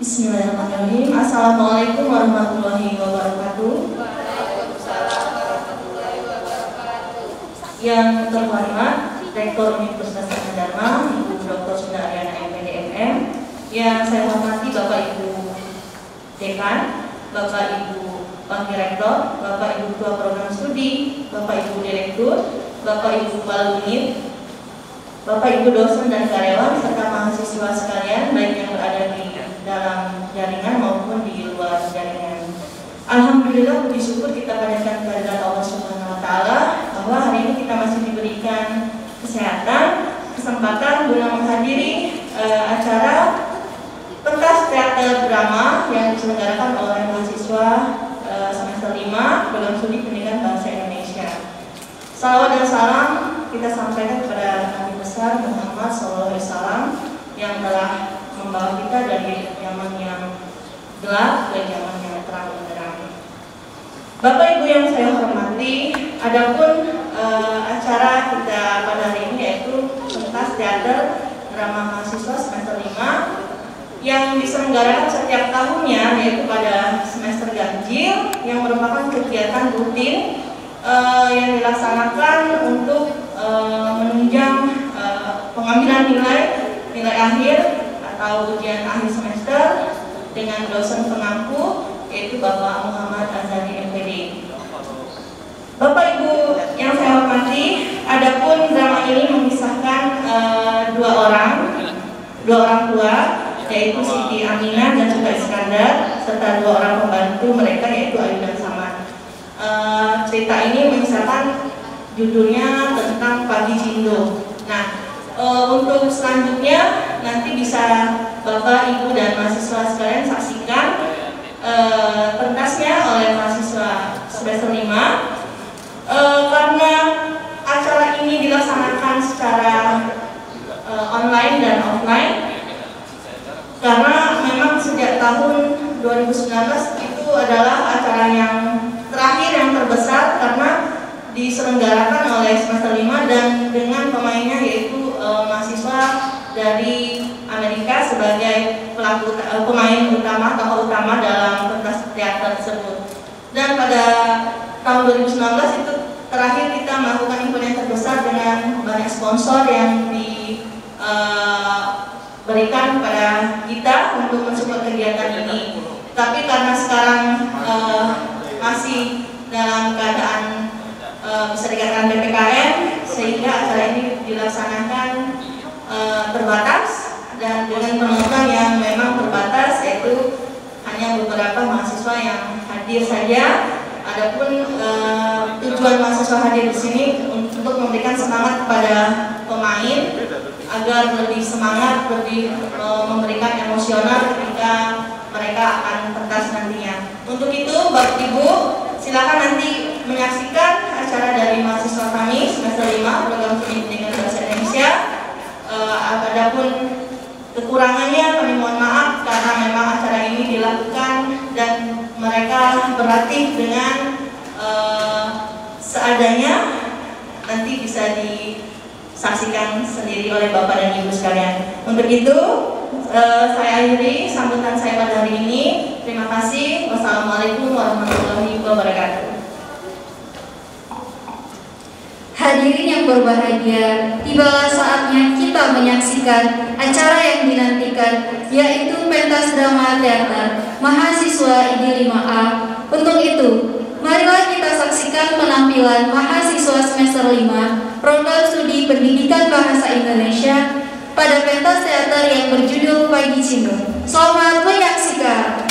Bismillahirrahmanirrahim. Assalamualaikum warahmatullahi wabarakatuh. Yang terhormat Rektor Universitas Dharma, Ibu Dr. Sunda Ariana MPD MM. Yang saya hormati Bapak Ibu Dekan, Bapak Ibu Wakil Rektor, Bapak Ibu Ketua Program Studi, Bapak Ibu Direktur, Bapak Ibu Kepala Unit, Bapak Ibu dosen dan karyawan, serta mahasiswa sekalian, baik yang berada di dalam jaringan maupun di luar jaringan. Alhamdulillah, puji syukur kita panjatkan kehadirat Allah Subhanahu wa Ta'ala bahwa hari ini kita masih diberikan kesehatan, kesempatan guna menghadiri acara pentas teater drama yang diselenggarakan oleh mahasiswa semester 5 Program Studi Pendidikan Bahasa Indonesia. Salawat dan salam kita sampaikan kepada Nabi besar Muhammad SAW yang telah membawa kita dari zaman yang gelap ke zaman yang terang benderang. Bapak Ibu yang saya hormati, adapun acara kita pada hari ini yaitu pentas teater drama mahasiswa semester 5 yang diselenggarakan setiap tahunnya, yaitu pada semester ganjil, yang merupakan kegiatan rutin yang dilaksanakan untuk menunjang pengambilan nilai akhir atau ujian akhir semester dengan dosen pengampu, yaitu Bapak Muhammad Azhari MPD. Bapak Ibu yang saya hormati, adapun drama ini mengisahkan dua orang tua, yaitu Siti Aminah dan juga Iskandar, serta dua orang pembantu mereka, yaitu Ayu dan Samad. Cerita ini mengisahkan judulnya tentang Pagi Cindo. Nah, untuk selanjutnya nanti bisa Bapak, Ibu, dan mahasiswa sekalian saksikan pentasnya oleh mahasiswa semester 5. Karena acara ini dilaksanakan secara online dan offline, karena memang sejak tahun 2019 itu adalah acara yang terakhir yang terbesar karena diselenggarakan oleh semester 5 dan dengan pemainnya yaitu mahasiswa dari Amerika sebagai pemain utama, tokoh utama dalam pentas teater tersebut. Dan pada tahun 2019 itu terakhir kita melakukan event yang terbesar dengan banyak sponsor yang diberikan kepada kita untuk mensupport kegiatan ini. Tapi karena sekarang masih dalam keadaan bisa dikatakan PPKM, sehingga acara ini dilaksanakan terbatas dan dengan penonton yang memang terbatas, yaitu hanya beberapa mahasiswa yang hadir saja. Adapun tujuan mahasiswa hadir di sini untuk memberikan semangat kepada pemain agar lebih semangat, lebih memberikan emosional ketika mereka akan pentas nantinya. Untuk itu, Bapak Ibu, silakan nanti menyaksikan acara dari mahasiswa kami semester 5 Program Studi Pendidikan Bahasa Indonesia. Adapun kekurangannya kami mohon maaf karena memang acara ini dilakukan dan mereka berlatih dengan seadanya. Nanti bisa disaksikan sendiri oleh Bapak dan Ibu sekalian. Untuk itu saya akhiri sambutan saya pada hari ini. Terima kasih. Wassalamualaikum warahmatullahi wabarakatuh. Hadirin yang berbahagia, tibalah saatnya kita menyaksikan acara yang dinantikan, yaitu pentas drama teater mahasiswa ID 5A. Untuk itu, marilah kita saksikan penampilan mahasiswa semester 5 Program Studi Pendidikan Bahasa Indonesia pada pentas teater yang berjudul Pagi Cindo. Selamat menyaksikan.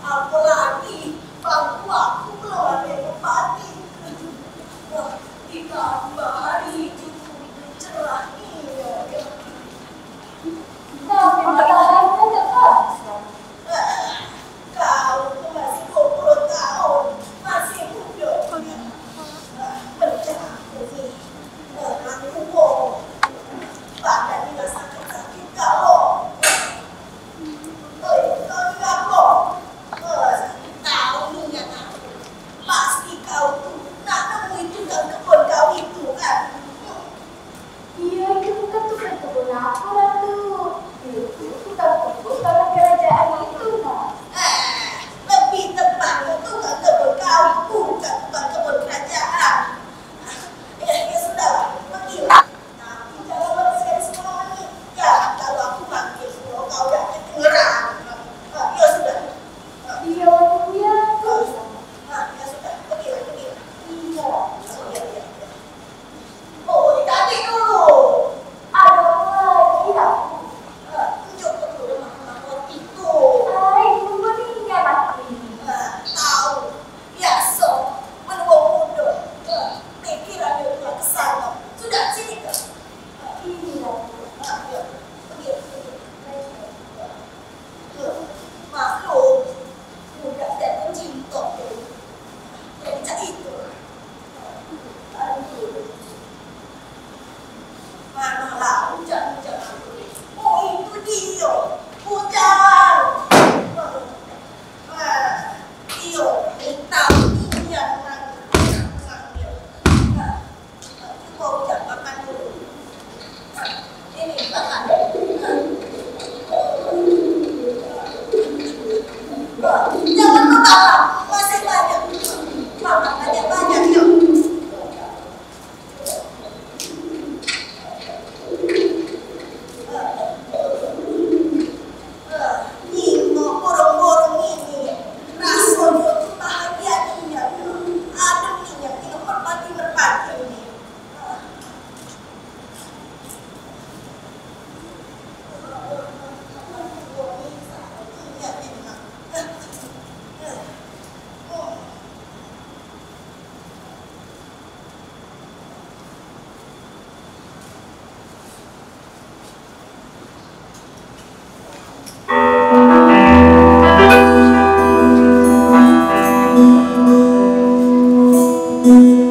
Apalagi bangku aku belum ada yang pagi. Kita Ratu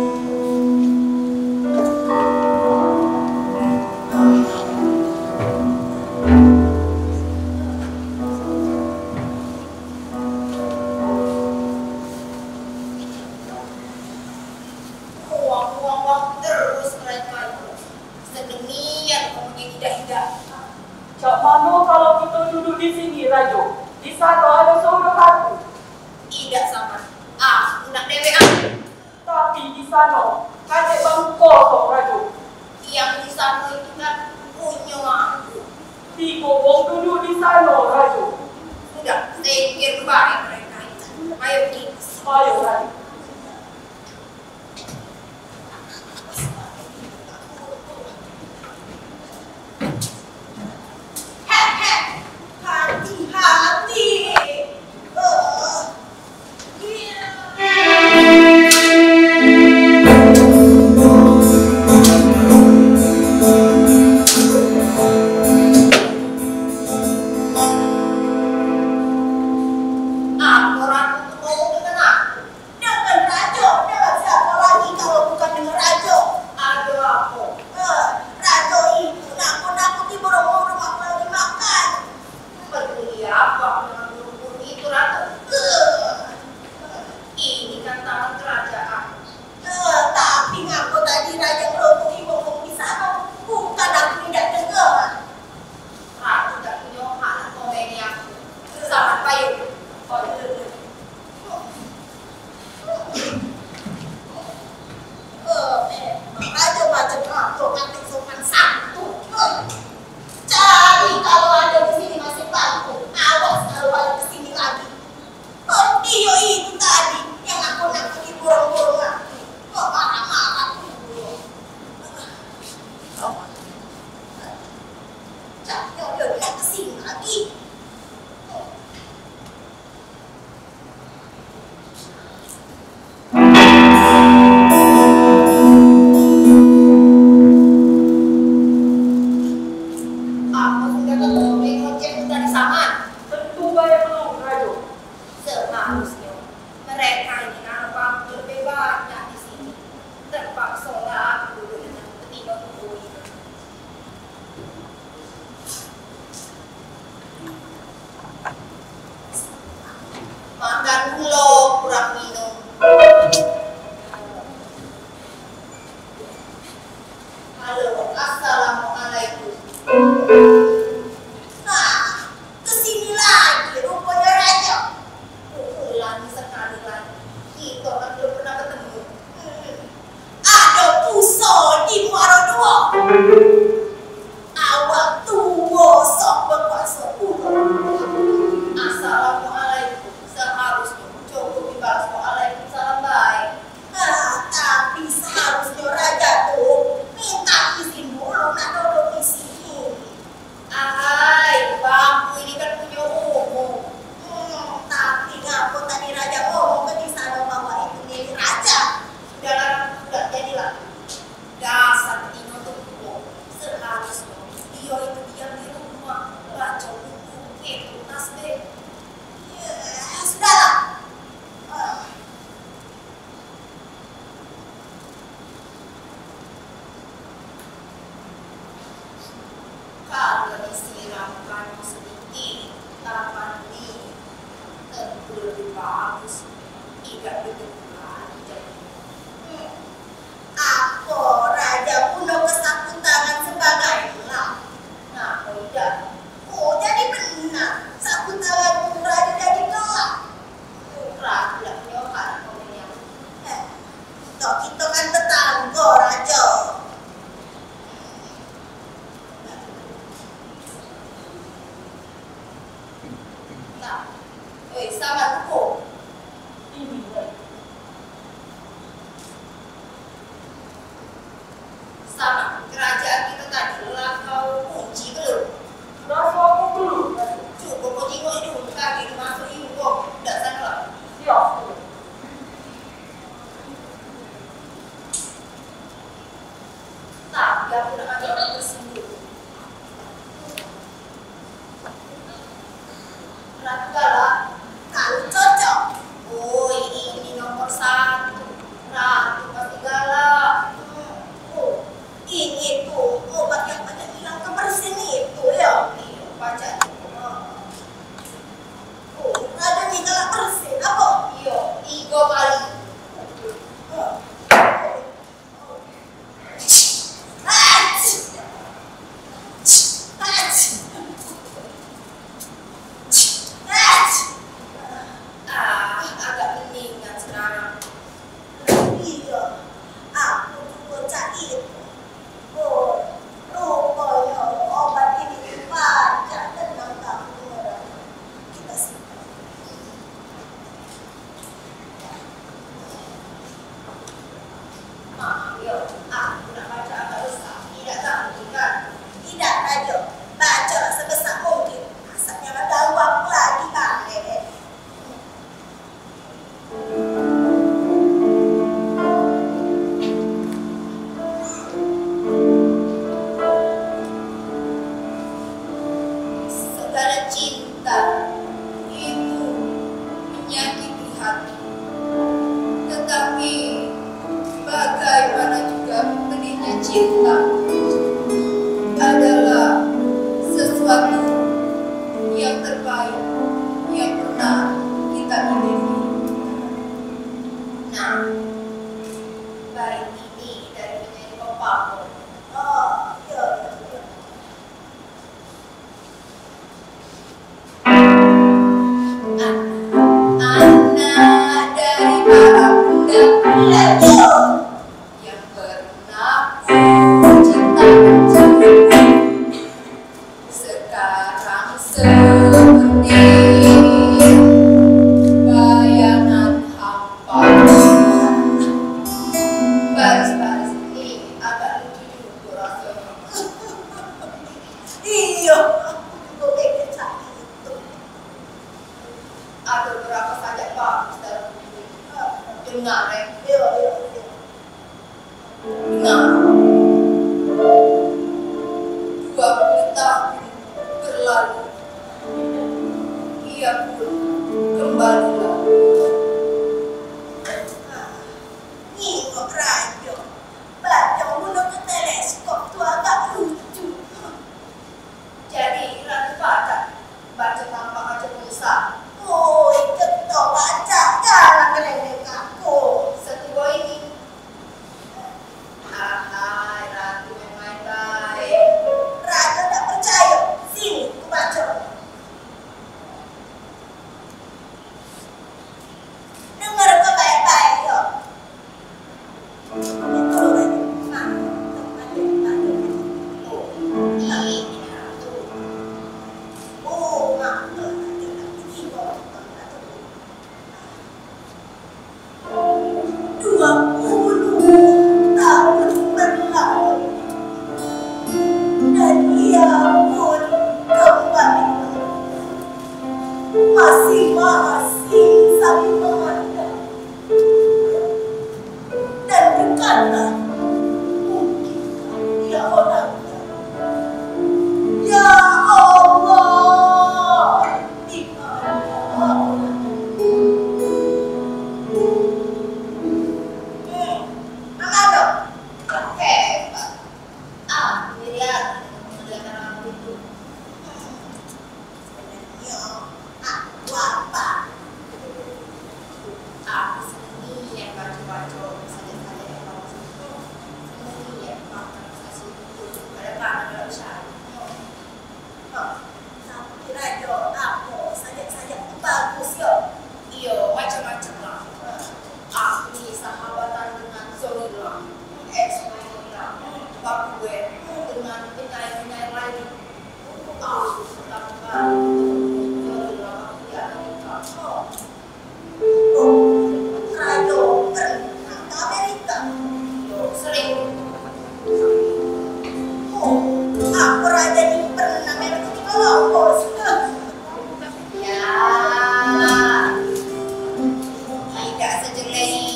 Galak, kalau cocok. Oh, ini nomor 1. Ratu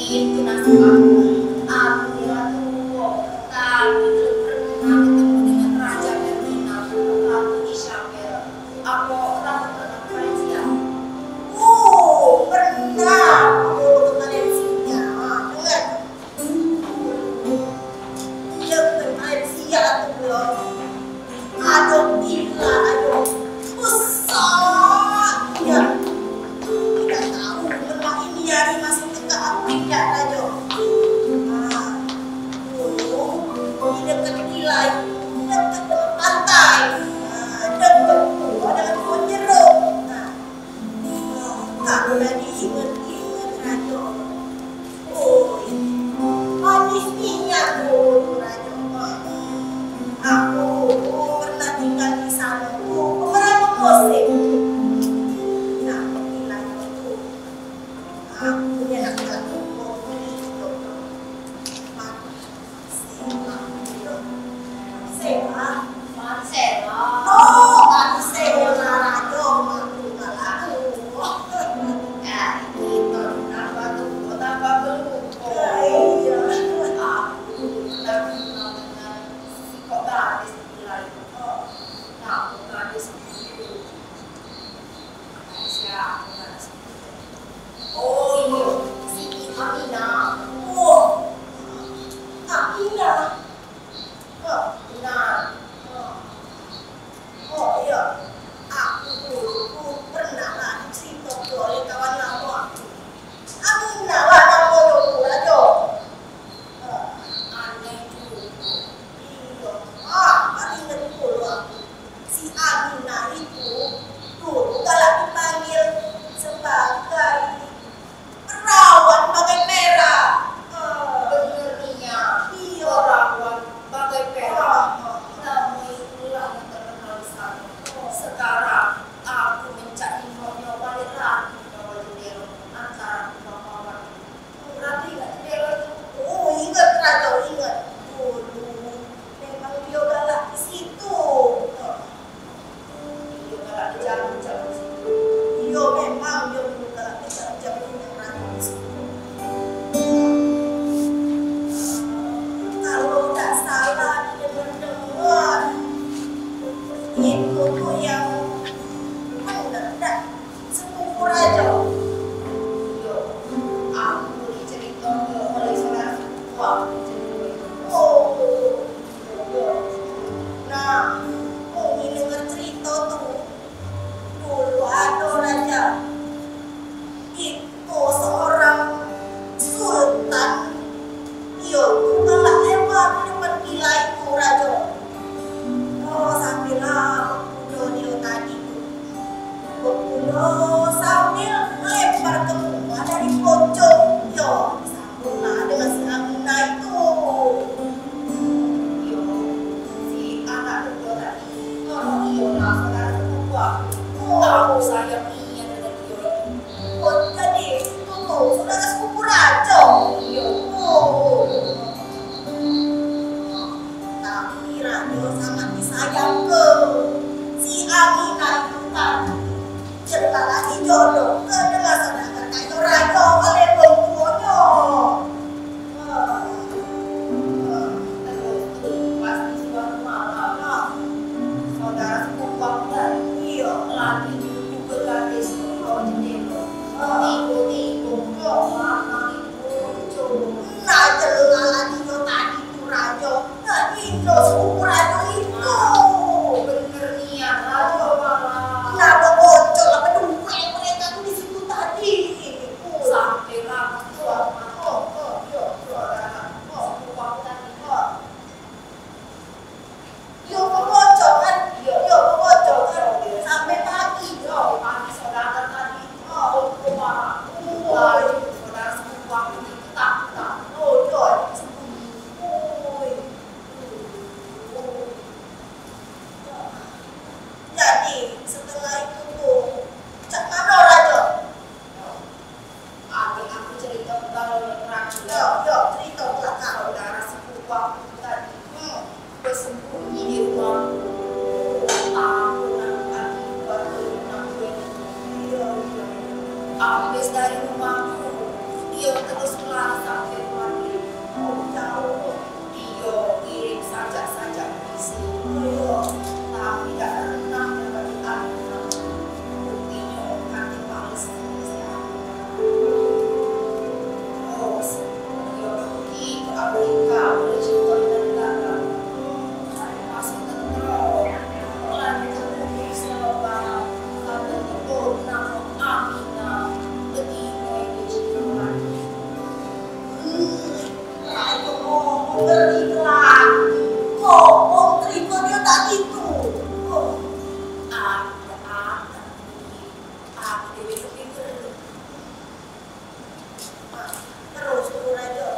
Itu nasib aku. Aku Nah, Umi denger cerita tuh, dulu ada raja, itu seorang sultan, dia tuh galak lewat di depan gila itu raja. Oh, sambillah dia tadi tuh, sambil lempar ke rumah dari pojok, yo, sambunglah dengan si Aminah itu. Tahu saya Mia dengan dia itu. Oh, jadi itu tuh saudara sepupu raja. Iya. Oh. Tapi raja sangat disayang ke si Aminah itu tadi. Cerita lagi jodoh ke dengan saudara kayu raja oleh bengkunya. Pasti suatu malam saudara sepupu aku tadi. Lagi juga gadis kalau jendela tipu-tipu mana itu nah jelas lagi yo tadi itu raja tadi itu sepupu raja itu bener niat raja malah kenapa bocor apa dungkul mereka tuh di situ tadi sampai lama sepupu aku tadi yo kebocor kan yo kebocor kan sampai pagi saudara tadi marah saudara sepupu aku ini ketakutan jadi setelah itu tuh cak mana raja aku cerita kalau yo cerita belakang saudara sepupu aku tadi bersembunyi di rumah habis dari rumahku, dia terus lari sampai pagi. Jauh, dia kirim sajak-sajak puisi. Tapi tidak pernah dapat anak. Buktinya nanti balas terus, dia pergi ke Amerika berjumpa dengan negara. Masih tenang, lagi ketemu sama kata itu nama Aminah. Ngomong terima dia tadi tuh. Aku dipikir. Terus turun aja.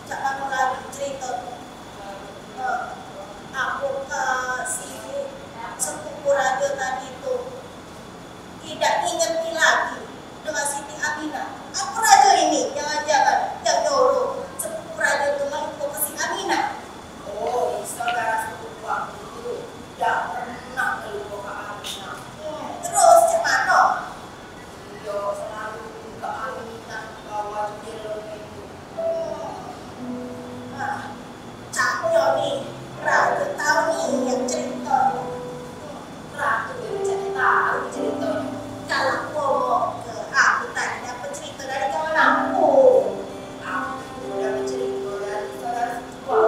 Jangan lagi cerita. Aku ke si sepupu raja tadi tuh tidak ingat lagi dengan Siti Aminah. Apa raja ini? Jangan-jangan yang nyuruh sepupu raja itu mengipu ke si Aminah. Oh, saudara sepupu aku itu tidak pernah melupa ke Aminah. Terus gimana? Dia selalu ke Aminah bawa jendela itu. Caknya nih, raja tahu nih yang cerita. Ratu yang jadi tahu ceritanya. Kalau ngomong ke aku tadi dapat cerita dari kawan aku dapat cerita dari saudara sepupu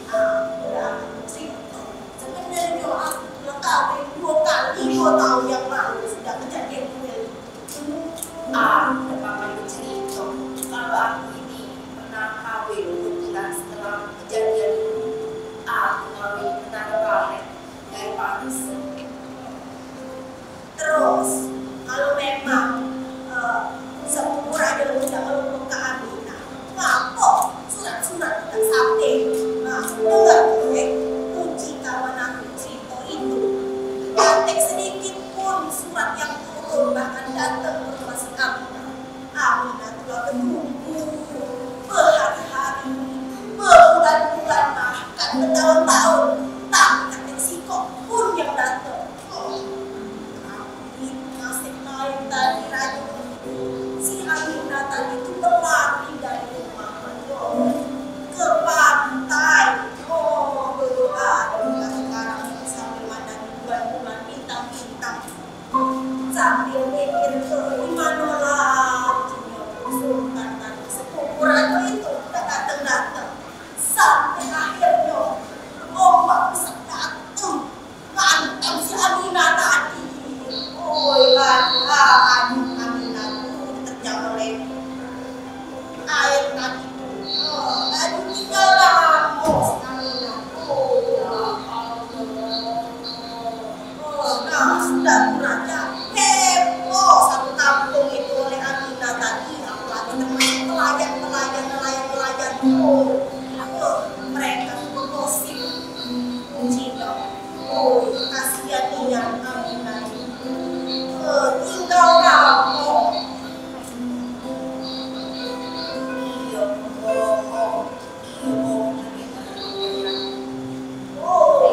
aku dapat cerita sebenarnya aku telah kawin 2 kali 2 tahun yang lalu sudah kejadian duel dapat cerita kalau aku ini pernah kawin kebetulan setelah kejadian itu aku kawin menara balik dari Paris. Terus kalau memang sepupu raja tidak melulu ke Aminah, ngapa surat-surat tidak sampai? Dengar gue, kunci kawan aku cerita itu, cantik sedikit pun surat yang turun bahkan datang ke rumah si Aminah. Aminah telah menunggu berhari-hari, berbulan-bulan bahkan bertahun-tahun, tapi cantik sikok pun yang datang. Nasib lain tadi raja si Aminah tadi itu berlari dari rumah ke pantai. Belum ada sekarang sambil mandang bulan-bulan bintang-bintang sambil mikir ke dimana lagi sultan Mereka bergosip. Cina, oh, kasihan dia Aminah. Tinggal kamu. Iya, oh,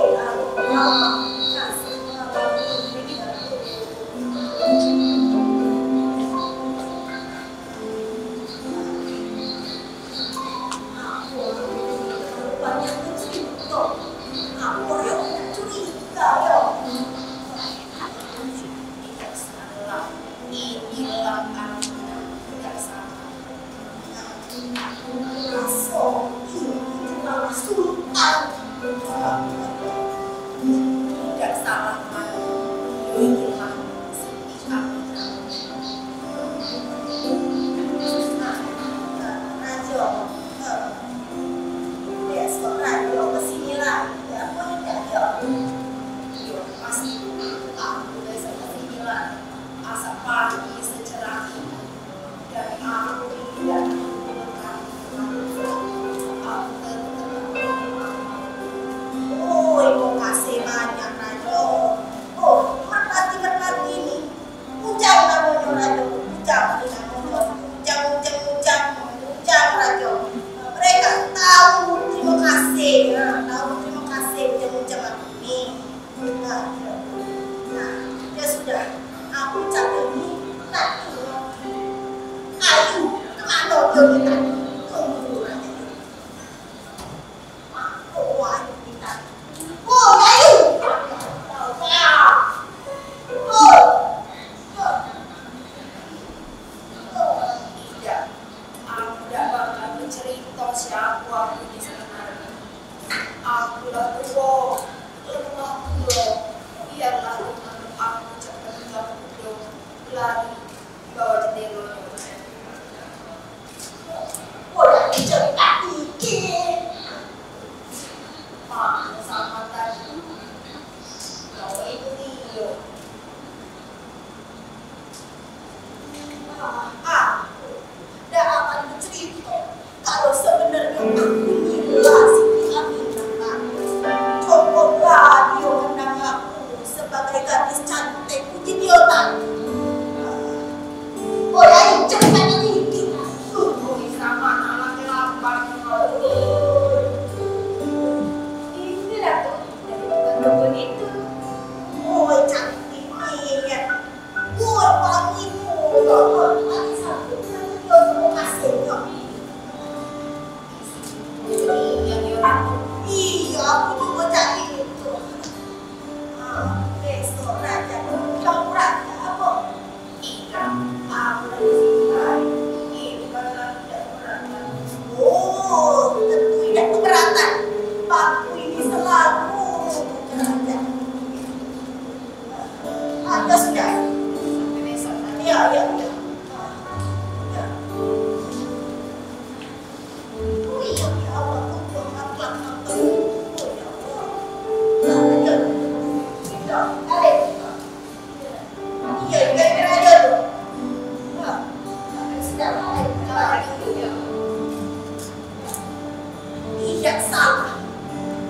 Tidak salah.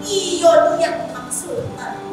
Iyo niat maksudkan.